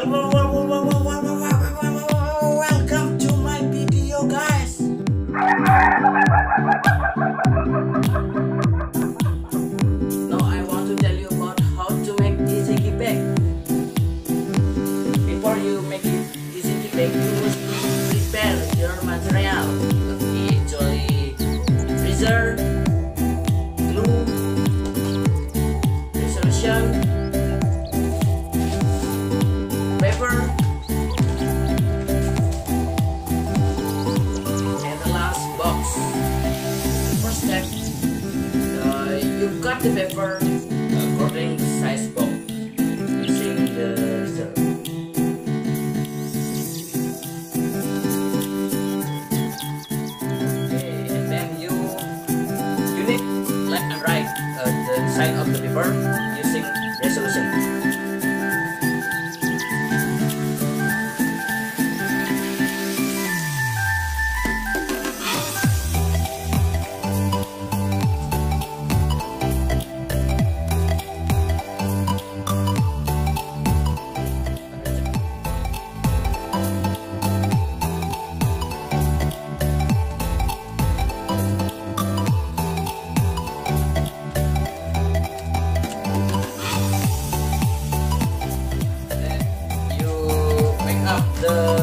Welcome to my video, guys. Now I want to tell you about how to make tzatziki bag. Before you make tzatziki bag, you must prepare your material. Usually freezer, glue, resolution, paper, and the last box. First step, you cut the paper according to size box using the razor. Okay, and then you need left and right the side of the paper using resolution. The